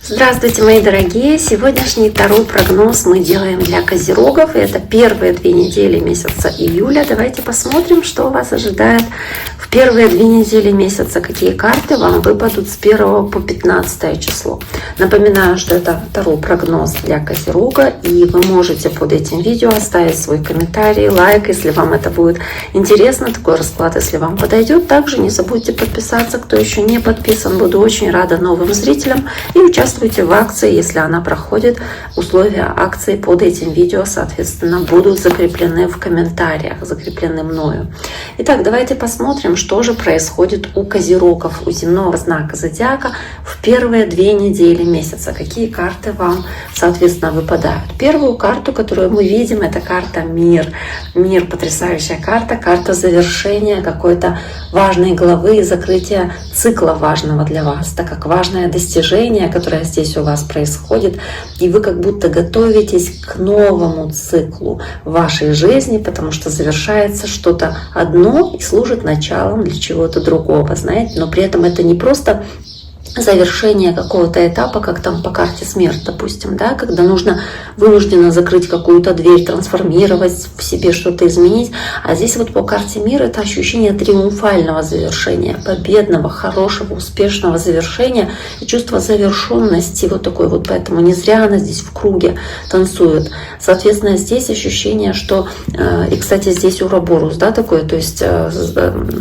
Здравствуйте, мои дорогие! Сегодняшний Таро прогноз мы делаем для козерогов. И это первые 2 недели месяца июля. Давайте посмотрим, что вас ожидает в первые 2 недели месяца. Какие карты вам выпадут с 1 по 15 число. Напоминаю, что это Таро прогноз для козерога. И вы можете под этим видео оставить свой комментарий, лайк, если вам это будет интересно. Такой расклад, если вам подойдет. Также не забудьте подписаться, кто еще не подписан. Буду очень рада новым зрителям. И участвуйте в акции, если она проходит. Условия акции под этим видео, соответственно, будут закреплены в комментариях, закреплены мною. Итак, давайте посмотрим, что же происходит у козерогов, у земного знака зодиака в первые 2 недели месяца. Какие карты вам, соответственно, выпадают. Первую карту, которую мы видим, это карта Мир. Мир — потрясающая карта, карта завершения какой-то важной главы и закрытия цикла важного для вас, так как важное достижение, которое здесь у вас происходит, и вы как будто готовитесь к новому циклу в вашей жизни, потому что завершается что-то одно и служит началом для чего-то другого, знаете, но при этом это не просто завершение какого-то этапа, как там по карте смерть, допустим, да, когда нужно вынужденно закрыть какую-то дверь, трансформировать в себе, что-то изменить. А здесь вот по карте мира это ощущение триумфального завершения, победного, хорошего, успешного завершения и чувство завершенности вот такой вот. Поэтому не зря она здесь в круге танцует. Соответственно, здесь ощущение, что, и, кстати, здесь уроборус, да, такой, то есть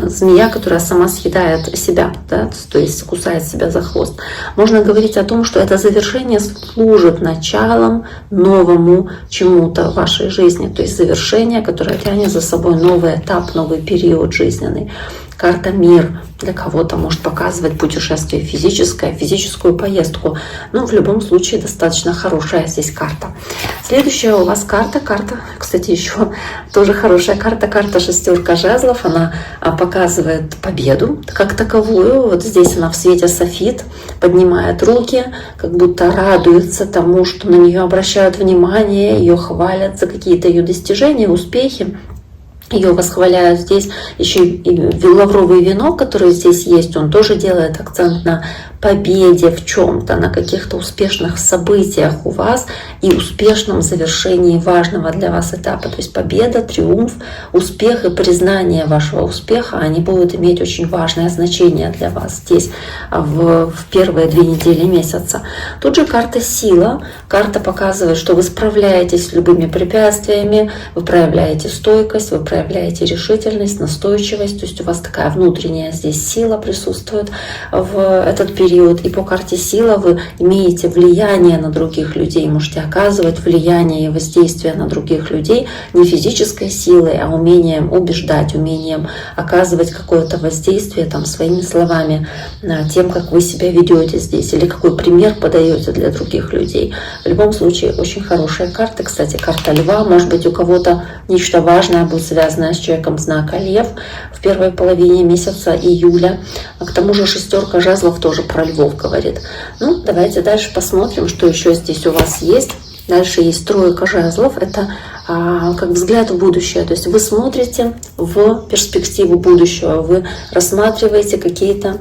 змея, которая сама съедает себя, да, то есть кусает себя за хвост. Можно говорить о том, что это завершение служит началом новому чему-то в вашей жизни. То есть завершение, которое тянет за собой новый этап, новый период жизненный. Карта Мир для кого-то может показывать путешествие физическое, физическую поездку. Но в любом случае достаточно хорошая здесь карта. Следующая у вас карта, кстати, еще тоже хорошая карта, карта 6 жезлов. Она показывает победу как таковую. Вот здесь она в свете софит, поднимает руки, как будто радуется тому, что на нее обращают внимание, ее хвалят за какие-то ее достижения, успехи. Ее восхваляют здесь. Еще и лавровый венок, который здесь есть, он тоже делает акцент на победе в чем-то, на каких-то успешных событиях у вас и успешном завершении важного для вас этапа. То есть победа, триумф, успех и признание вашего успеха, они будут иметь очень важное значение для вас здесь в первые 2 недели месяца. Тут же карта Сила. Карта показывает, что вы справляетесь с любыми препятствиями, вы проявляете стойкость, вы проявляете решительность, настойчивость. То есть у вас такая внутренняя здесь сила присутствует в этот период. И по карте Сила вы имеете влияние на других людей, можете оказывать влияние и воздействие на других людей не физической силой, а умением убеждать, умением оказывать какое-то воздействие там, своими словами, тем, как вы себя ведете здесь или какой пример подаете для других людей. В любом случае, очень хорошая карта. Кстати, карта Льва. Может быть, у кого-то нечто важное будет связано с человеком знака Лев в первой половине месяца июля. А к тому же 6 жезлов тоже про львов говорит. Ну, давайте дальше посмотрим, что еще здесь у вас есть. Дальше есть 3 жезлов. Это как взгляд в будущее. То есть вы смотрите в перспективу будущего. Вы рассматриваете какие-то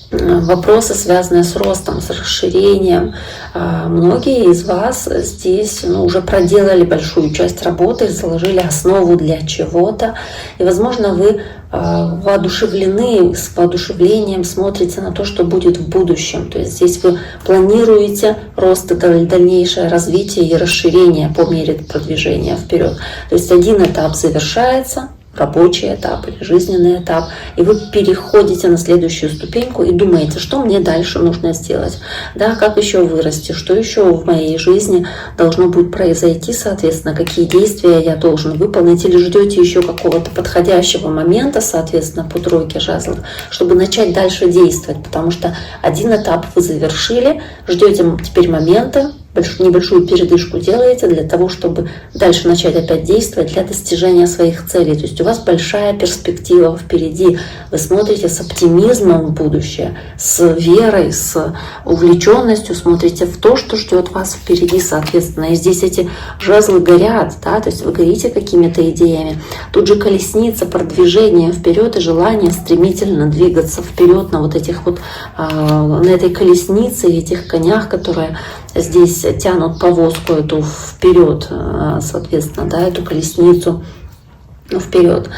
вопросы, связанные с ростом, с расширением. Многие из вас здесь уже проделали большую часть работы, заложили основу для чего-то. И, возможно, вы воодушевлены, с воодушевлением смотрите на то, что будет в будущем. То есть здесь вы планируете рост и дальнейшее развитие и расширение по мере продвижения вперед. То есть один этап завершается, рабочий этап или жизненный этап, и вы переходите на следующую ступеньку и думаете, что мне дальше нужно сделать, да, как еще вырасти, что еще в моей жизни должно будет произойти, соответственно, какие действия я должен выполнить, или ждете еще какого-то подходящего момента, соответственно, по 3 жезлов, чтобы начать дальше действовать, потому что один этап вы завершили, ждете теперь момента небольшую передышку делаете для того, чтобы дальше начать опять действовать для достижения своих целей. То есть у вас большая перспектива впереди. Вы смотрите с оптимизмом в будущее, с верой, с увлеченностью, смотрите в то, что ждет вас впереди, соответственно. И здесь эти жезлы горят, да, то есть вы горите какими-то идеями. Тут же колесница, продвижение вперед и желание стремительно двигаться вперед на вот этих вот, на этой колеснице и этих конях, которые здесь тянут повозку эту вперед, соответственно, да, эту колесницу вперед.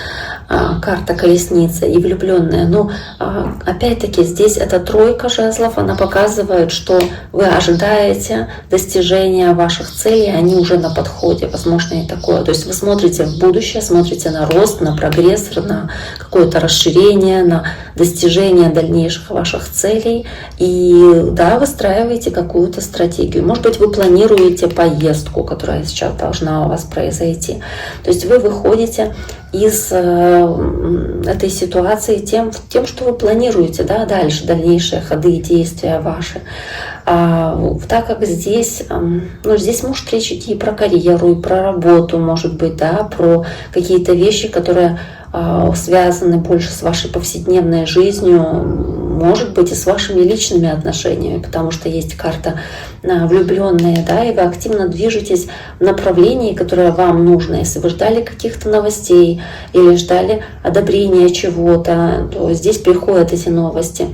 Карта колесницы и влюбленная. Но опять-таки здесь эта тройка жезлов, она показывает, что вы ожидаете достижения ваших целей, они уже на подходе, возможно и такое. То есть вы смотрите в будущее, смотрите на рост, на прогресс, на какое-то расширение, на достижение дальнейших ваших целей и, да, выстраиваете какую-то стратегию. Может быть, вы планируете поездку, которая сейчас должна у вас произойти. То есть вы выходите из этой ситуации тем, что вы планируете, да, дальше, дальнейшие ходы и действия ваши. Так как здесь, здесь может речь идти и про карьеру, и про работу, может быть, да, про какие-то вещи, которые связаны больше с вашей повседневной жизнью, может быть, и с вашими личными отношениями, потому что есть карта влюбленные, да, и вы активно движетесь в направлении, которое вам нужно. Если вы ждали каких-то новостей или ждали одобрения чего-то, то здесь приходят эти новости.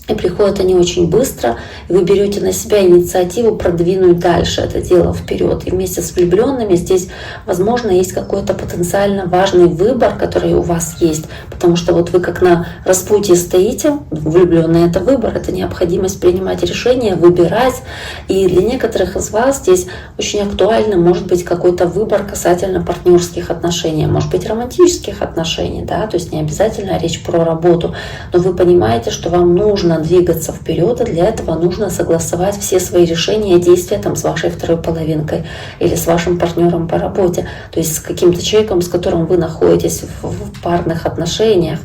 И приходят они очень быстро, и вы берете на себя инициативу продвинуть дальше это дело вперед. И вместе с влюбленными здесь, возможно, есть какой-то потенциально важный выбор, который у вас есть. Потому что вот вы как на распутье стоите, влюбленные — это выбор, это необходимость принимать решения, выбирать. И для некоторых из вас здесь очень актуально может быть какой-то выбор касательно партнерских отношений, может быть, романтических отношений, да, то есть не обязательно речь про работу, но вы понимаете, что вам нужно двигаться вперед, и для этого нужно согласовать все свои решения и действия там с вашей второй половинкой или с вашим партнером по работе, то есть с каким-то человеком, с которым вы находитесь в парных отношениях.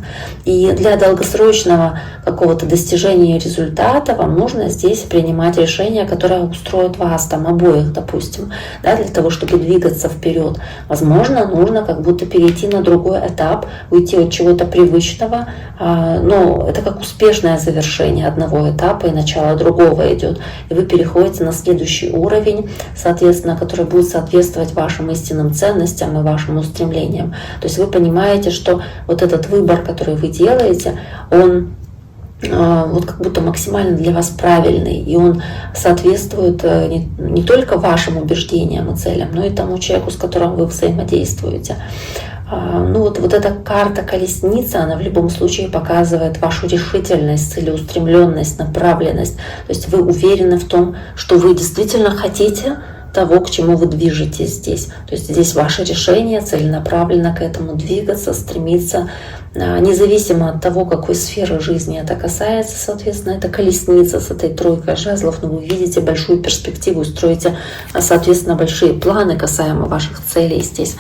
И для долгосрочного какого-то достижения результата вам нужно здесь принимать решения, которые устроят вас, там обоих, допустим, да, для того, чтобы двигаться вперед. Возможно, нужно как будто перейти на другой этап, уйти от чего-то привычного, но это как успешное завершение одного этапа и начало другого идет. И вы переходите на следующий уровень, соответственно, который будет соответствовать вашим истинным ценностям и вашим устремлениям. То есть вы понимаете, что вот этот выбор, который вы делаете, он вот как будто максимально для вас правильный, и он соответствует не только вашим убеждениям и целям, но и тому человеку, с которым вы взаимодействуете. Вот эта карта колесницы, она в любом случае показывает вашу решительность, целеустремленность, направленность. То есть вы уверены в том, что вы действительно хотите того, к чему вы движетесь здесь. То есть здесь ваше решение целенаправленно к этому двигаться, стремиться, независимо от того, какой сферы жизни это касается. Соответственно, это колесница с этой тройкой жезлов, но вы видите большую перспективу, строите, соответственно, большие планы касаемо ваших целей здесь.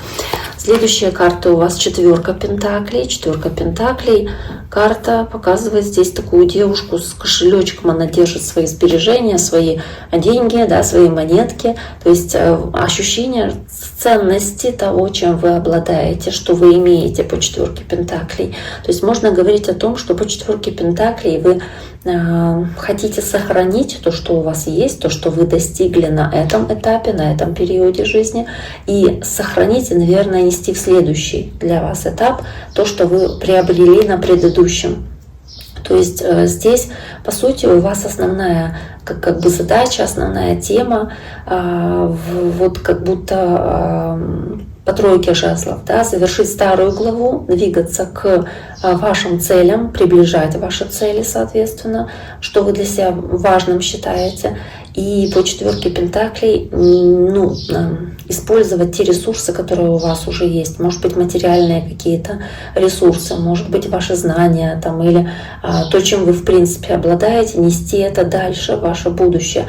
Следующая карта у вас четверка пентаклей. Четверка пентаклей. Карта показывает здесь такую девушку с кошелечком. Она держит свои сбережения, свои деньги, да, свои монетки. То есть ощущение ценности того, чем вы обладаете, что вы имеете по четверке пентаклей. То есть можно говорить о том, что по четверке пентаклей вы хотите сохранить то, что у вас есть, то, что вы достигли на этом этапе, на этом периоде жизни, и сохранить и, наверное, нести в следующий для вас этап то, что вы приобрели на предыдущем. То есть здесь, по сути, у вас основная как бы задача, основная тема, вот как будто по тройке жезлов, да, завершить старую главу, двигаться к вашим целям, приближать ваши цели, соответственно, что вы для себя важным считаете. И по четверке пентаклей использовать те ресурсы, которые у вас уже есть. Может быть, материальные какие-то ресурсы, может быть, ваши знания там, или то, чем вы в принципе обладаете, нести это дальше в ваше будущее.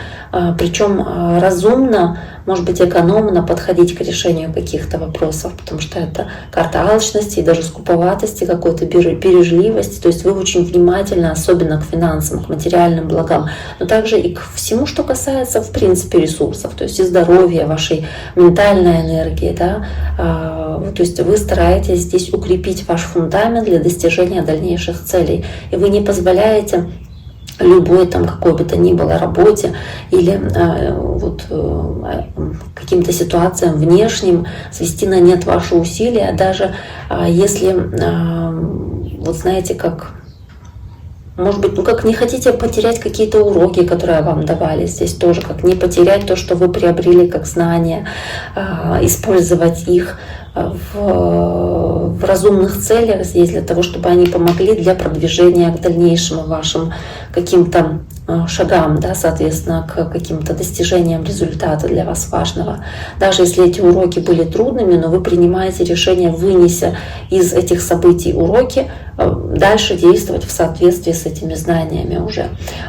Причем разумно, может быть, экономно подходить к решению каких-то вопросов, потому что это карта алчности и даже скуповатости, какой-то бережливости. То есть вы очень внимательны, особенно к финансам, к материальным благам, но также и к всему, что касается, в принципе, ресурсов, то есть и здоровья, вашей ментальной энергии, да, то есть вы стараетесь здесь укрепить ваш фундамент для достижения дальнейших целей, и вы не позволяете любой там какой бы то ни было работе или каким-то ситуациям внешним свести на нет ваши усилия, даже если, вот знаете, как, может быть, как не хотите потерять какие-то уроки, которые вам давали здесь тоже, как не потерять то, что вы приобрели как знания, использовать их в разумных целях здесь, для того, чтобы они помогли для продвижения к дальнейшим вашим каким-то шагам, да, соответственно, к каким-то достижениям результата для вас важного. Даже если эти уроки были трудными, но вы принимаете решение, вынеся из этих событий уроки, дальше действовать в соответствии с этими знаниями уже.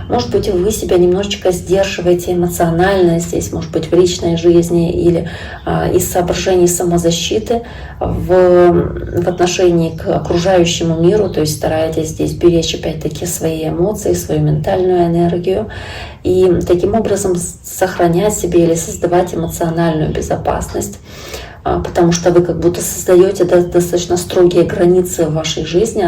Может быть, вы себя немножечко сдерживаете эмоционально здесь, может быть, в личной жизни или из соображений самозащиты в отношении к окружающему миру, то есть стараетесь здесь беречь опять-таки свои эмоции, свою ментальную энергию и таким образом сохранять себе или создавать эмоциональную безопасность. Потому что вы как будто создаете достаточно строгие границы в вашей жизни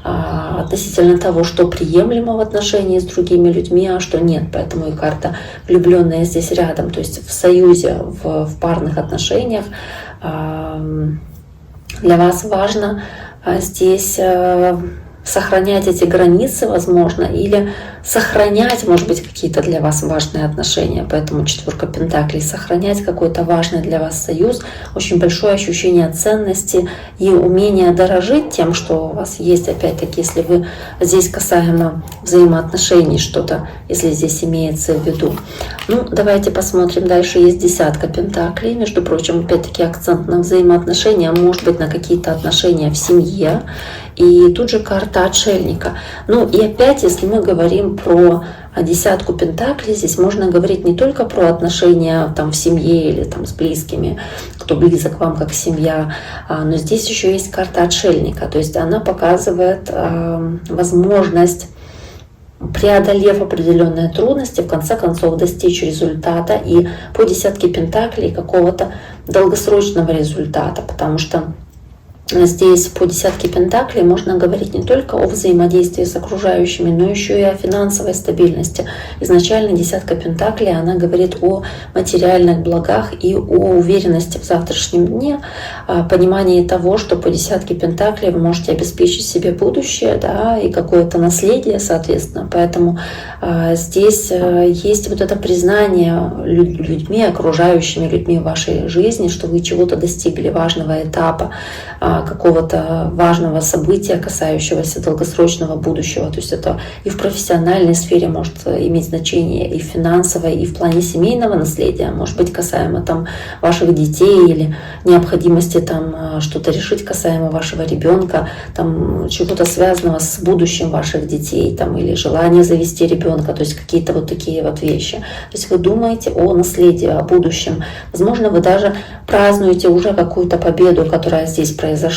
относительно того, что приемлемо в отношении с другими людьми, а что нет. Поэтому и карта влюбленная здесь рядом, то есть в союзе, в парных отношениях. Для вас важно здесь сохранять эти границы, возможно, или сохранять, может быть, какие-то для вас важные отношения. Поэтому 4 пентаклей. Сохранять какой-то важный для вас союз, очень большое ощущение ценности и умение дорожить тем, что у вас есть. Опять-таки, если вы здесь касаемо взаимоотношений что-то, если здесь имеется в виду. Ну, давайте посмотрим. Дальше есть 10 пентаклей. Между прочим, опять-таки акцент на взаимоотношения, может быть, на какие-то отношения в семье. И тут же карта отшельника. Ну и опять, если мы говорим про 10 пентаклей, здесь можно говорить не только про отношения там, в семье или там, с близкими, кто близок вам как семья, но здесь еще есть карта отшельника. То есть она показывает возможность, преодолев определенные трудности, в конце концов достичь результата и по 10 пентаклей какого-то долгосрочного результата, потому что здесь по 10 пентаклей можно говорить не только о взаимодействии с окружающими, но еще и о финансовой стабильности. Изначально 10 пентаклей, она говорит о материальных благах и о уверенности в завтрашнем дне, понимании того, что по 10 пентаклей вы можете обеспечить себе будущее, да, и какое-то наследие, соответственно. Поэтому здесь есть вот это признание людьми, окружающими людьми в вашей жизни, что вы чего-то достигли, важного этапа, какого-то важного события, касающегося долгосрочного будущего. То есть это и в профессиональной сфере может иметь значение, и в финансовой, и в плане семейного наследия, может быть, касаемо там ваших детей или необходимости там что-то решить касаемо вашего ребенка, там чего-то связанного с будущим ваших детей, там, или желание завести ребенка, то есть какие-то вот такие вот вещи. То есть вы думаете о наследии, о будущем. Возможно, вы даже празднуете уже какую-то победу, которая здесь произошла,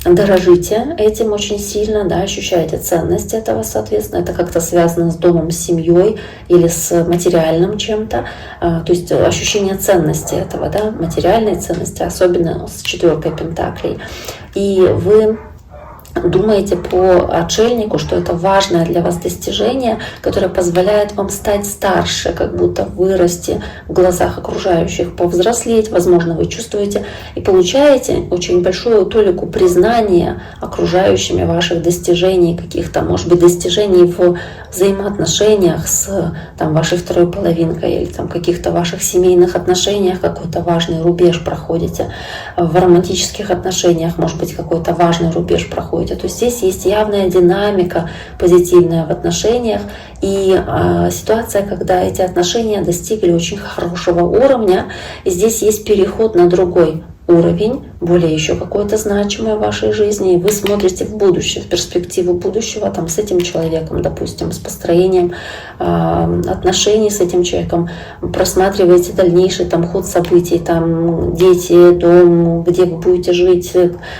дорожите этим очень сильно, да, ощущаете ценность этого, соответственно, это как-то связано с домом, с семьей или с материальным чем-то, то есть ощущение ценности этого, да, материальной ценности, особенно с 4 пентаклей. И вы думаете по отшельнику, что это важное для вас достижение, которое позволяет вам стать старше, как будто вырасти в глазах окружающих, повзрослеть, возможно, вы чувствуете и получаете очень большую толику признания окружающими ваших достижений, каких-то, может быть, достижений в взаимоотношениях с там, вашей второй половинкой или там, каких-то ваших семейных отношениях, какой-то важный рубеж проходите, в романтических отношениях, может быть, какой-то важный рубеж проходите. То есть здесь есть явная динамика позитивная в отношениях и ситуация, когда эти отношения достигли очень хорошего уровня, и здесь есть переход на другой уровень, более еще какой-то значимый в вашей жизни, и вы смотрите в будущее, в перспективу будущего там, с этим человеком, допустим, с построением отношений с этим человеком, просматриваете дальнейший там, ход событий, там, дети, дом, где вы будете жить,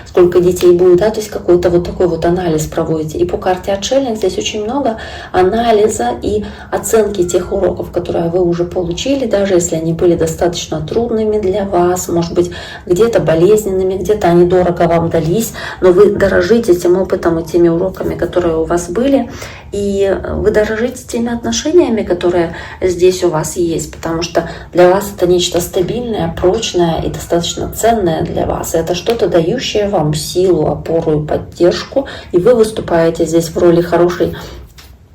сколько детей будет, да, то есть какой-то вот такой вот анализ проводите. И по карте Отшельник здесь очень много анализа и оценки тех уроков, которые вы уже получили, даже если они были достаточно трудными для вас, может быть, где-то болезненными, где-то они дорого вам дались, но вы дорожите тем опытом и теми уроками, которые у вас были, и вы дорожите теми отношениями, которые здесь у вас есть, потому что для вас это нечто стабильное, прочное и достаточно ценное для вас. Это что-то, дающее вам силу, опору и поддержку, и вы выступаете здесь в роли хорошей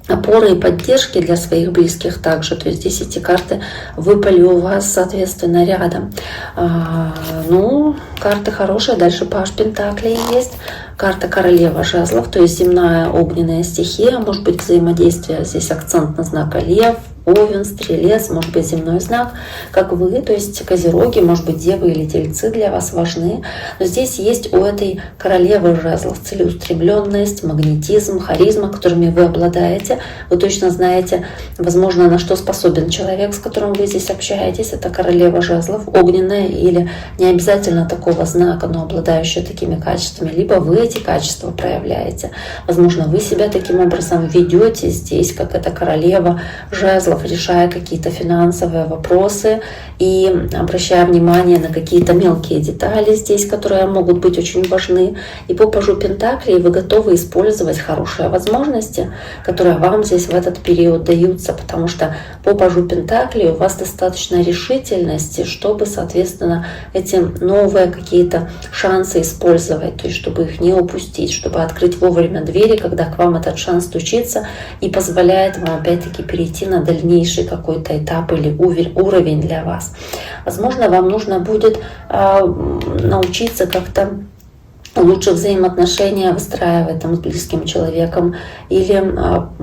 опоры и поддержки для своих близких также. То есть здесь эти карты выпали у вас, соответственно, рядом. Ну, карты хорошие. Дальше Паж Пентаклей есть. Карта Королева Жезлов, то есть земная огненная стихия. Может быть, взаимодействие. Здесь акцент на знак Лев, Овен, Стрелец, может быть, земной знак, как вы, то есть Козероги, может быть, Девы или Тельцы для вас важны. Но здесь есть у этой Королевы Жезлов целеустремленность, магнетизм, харизма, которыми вы обладаете. Вы точно знаете, возможно, на что способен человек, с которым вы здесь общаетесь. Это Королева Жезлов, огненная или не обязательно такого знака, но обладающая такими качествами. Либо вы эти качества проявляете. Возможно, вы себя таким образом ведете здесь, как эта Королева Жезлов, решая какие-то финансовые вопросы и обращая внимание на какие-то мелкие детали здесь, которые могут быть очень важны. И по Пажу Пентаклей вы готовы использовать хорошие возможности, которые вам здесь в этот период даются, потому что по Пажу Пентаклей у вас достаточно решительности, чтобы, соответственно, эти новые какие-то шансы использовать, то есть чтобы их не упустить, чтобы открыть вовремя двери, когда к вам этот шанс стучится и позволяет вам опять-таки перейти на дальнейший какой-то этап или уровень для вас. Возможно, вам нужно будет научиться как-то лучше взаимоотношения выстраивать там, с близким человеком или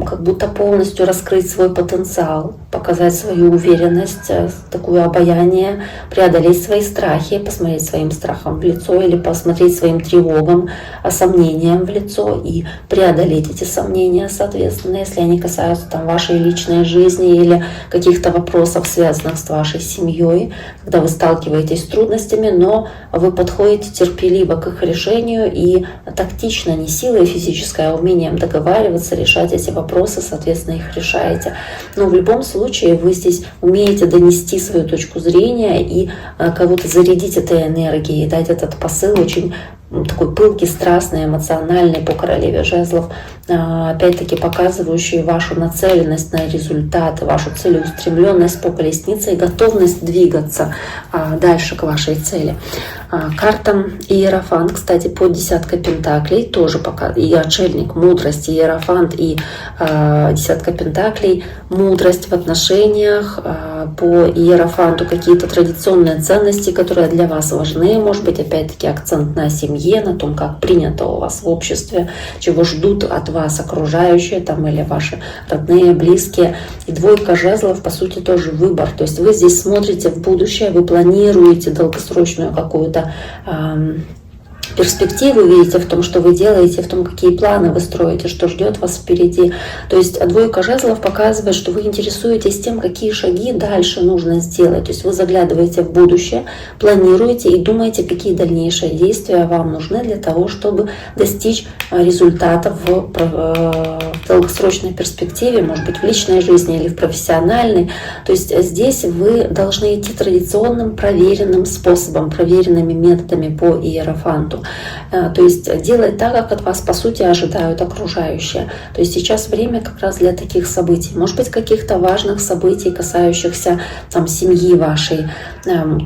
как будто полностью раскрыть свой потенциал, показать свою уверенность, такое обаяние, преодолеть свои страхи, посмотреть своим страхам в лицо или посмотреть своим тревогам, сомнениям в лицо и преодолеть эти сомнения, соответственно, если они касаются там, вашей личной жизни или каких-то вопросов, связанных с вашей семьей, когда вы сталкиваетесь с трудностями, но вы подходите терпеливо к их решению и тактично, не силой физической, а умением договариваться, решать эти вопросы, соответственно, их решаете. Но в любом случае вы здесь умеете донести свою точку зрения и кого-то зарядить этой энергией, дать этот посыл очень такой пылкий, страстный, эмоциональный по Королеве Жезлов, опять-таки показывающий вашу нацеленность на результаты, вашу целеустремленность по Колеснице и готовность двигаться дальше к вашей цели. Карта Иерофант, кстати, по десятка Пентаклей, тоже и Отшельник, мудрость, Иерофант и десятка Пентаклей, мудрость в отношениях, по Иерофанту какие-то традиционные ценности, которые для вас важны, может быть, опять-таки акцент на семье, на том, как принято у вас в обществе, чего ждут от вас окружающие там, или ваши родные, близкие. И двойка жезлов, по сути, тоже выбор. То есть вы здесь смотрите в будущее, вы планируете долгосрочную какую-то перспективу видите в том, что вы делаете, в том, какие планы вы строите, что ждет вас впереди. То есть двойка жезлов показывает, что вы интересуетесь тем, какие шаги дальше нужно сделать. То есть вы заглядываете в будущее, планируете и думаете, какие дальнейшие действия вам нужны для того, чтобы достичь результатов в долгосрочной перспективе, может быть, в личной жизни или в профессиональной. То есть здесь вы должны идти традиционным, проверенным способом, проверенными методами по Иерофанту. То есть делать так, как от вас по сути ожидают окружающие. То есть сейчас время как раз для таких событий. Может быть, каких-то важных событий, касающихся там, семьи вашей,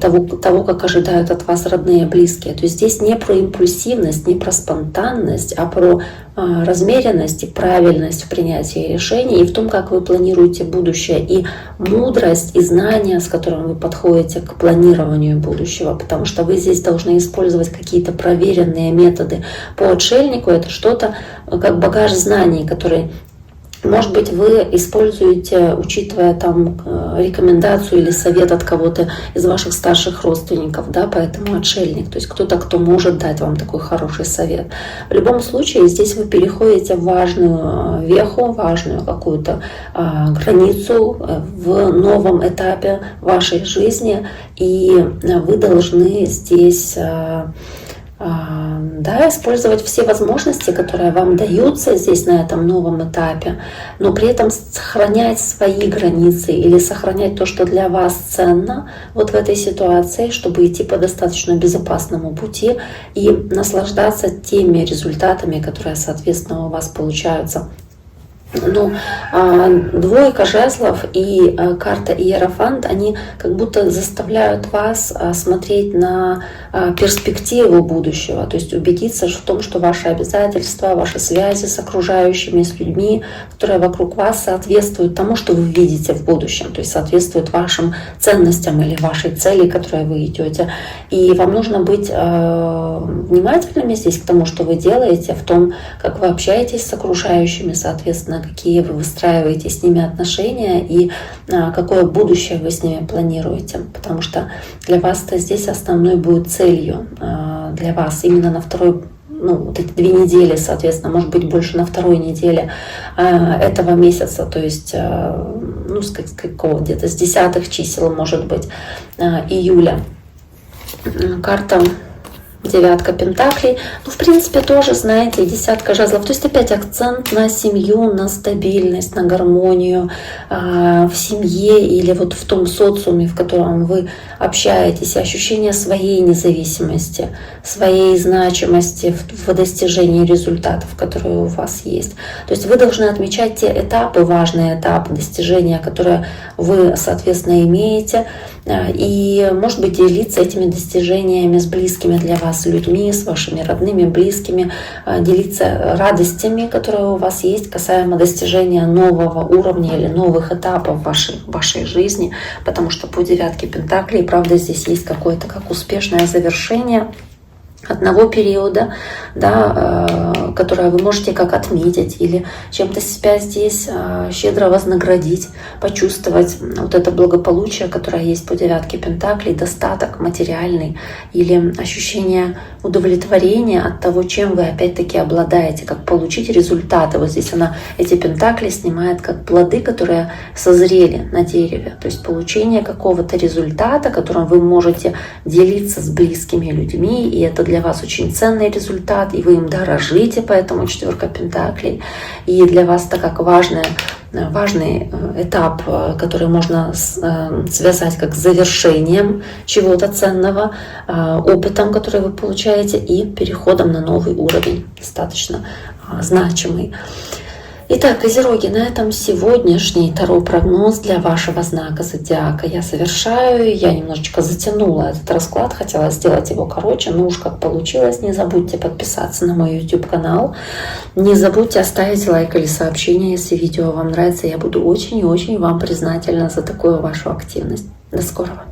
того, как ожидают от вас родные, близкие. То есть здесь не про импульсивность, не про спонтанность, а про размеренность и правильность в принятии решений и в том, как вы планируете будущее, и мудрость и знания, с которым вы подходите к планированию будущего, потому что вы здесь должны использовать какие-то проверенные методы. По отшельнику это что-то как багаж знаний, который Может быть, вы используете, учитывая там рекомендацию или совет от кого-то из ваших старших родственников, да, поэтому отшельник, то есть кто-то, кто может дать вам такой хороший совет. В любом случае, здесь вы переходите в важную веху, важную какую-то границу в новом этапе вашей жизни, и вы должны здесь да, использовать все возможности, которые вам даются здесь на этом новом этапе, но при этом сохранять свои границы или сохранять то, что для вас ценно вот в этой ситуации, чтобы идти по достаточно безопасному пути и наслаждаться теми результатами, которые, соответственно, у вас получаются. Ну, двойка жезлов и карта Иерофант, они как будто заставляют вас смотреть на перспективу будущего, то есть убедиться в том, что ваши обязательства, ваши связи с окружающими, с людьми, которые вокруг вас, соответствуют тому, что вы видите в будущем, то есть соответствуют вашим ценностям или вашей цели, к которой вы идете. И вам нужно быть внимательными здесь к тому, что вы делаете, в том, как вы общаетесь с окружающими, соответственно, какие вы выстраиваете с ними отношения и какое будущее вы с ними планируете. Потому что для вас-то здесь основной будет целью для вас именно на второй, ну, вот эти 2 недели, соответственно, может быть, больше на 2-й неделе этого месяца, то есть, ну, с какого, где-то с 10-х чисел, может быть, июля. Карта 9 пентаклей. Ну, в принципе, тоже, знаете, 10 жезлов. То есть опять акцент на семью, на стабильность, на гармонию в семье или вот в том социуме, в котором вы общаетесь. Ощущение своей независимости, своей значимости в достижении результатов, которые у вас есть. То есть вы должны отмечать те этапы, важные этапы достижения, которые вы, соответственно, имеете. И, может быть, делиться этими достижениями с близкими для вас людьми, с вашими родными, близкими, делиться радостями, которые у вас есть касаемо достижения нового уровня или новых этапов вашей жизни, потому что по 9 пентаклей, правда, здесь есть какое-то как успешное завершение одного периода, да, которое вы можете как отметить или чем-то себя здесь щедро вознаградить, почувствовать вот это благополучие, которое есть по 9 пентаклей, достаток материальный или ощущение удовлетворения от того, чем вы опять-таки обладаете, как получить результаты. Вот здесь она эти пентакли снимает как плоды, которые созрели на дереве, то есть получение какого-то результата, которым вы можете делиться с близкими людьми, и это для вас очень ценный результат, и вы им дорожите, поэтому 4 пентаклей. И для вас это как важный этап, который можно связать как с завершением чего-то ценного, опытом, который вы получаете, и переходом на новый уровень, достаточно значимый. Итак, Козероги, на этом сегодняшний таро-прогноз для вашего знака зодиака я завершаю. Я немножечко затянула этот расклад, хотела сделать его короче, но уж как получилось. Не забудьте подписаться на мой YouTube-канал. Не забудьте оставить лайк или сообщение, если видео вам нравится. Я буду очень и очень вам признательна за такую вашу активность. До скорого!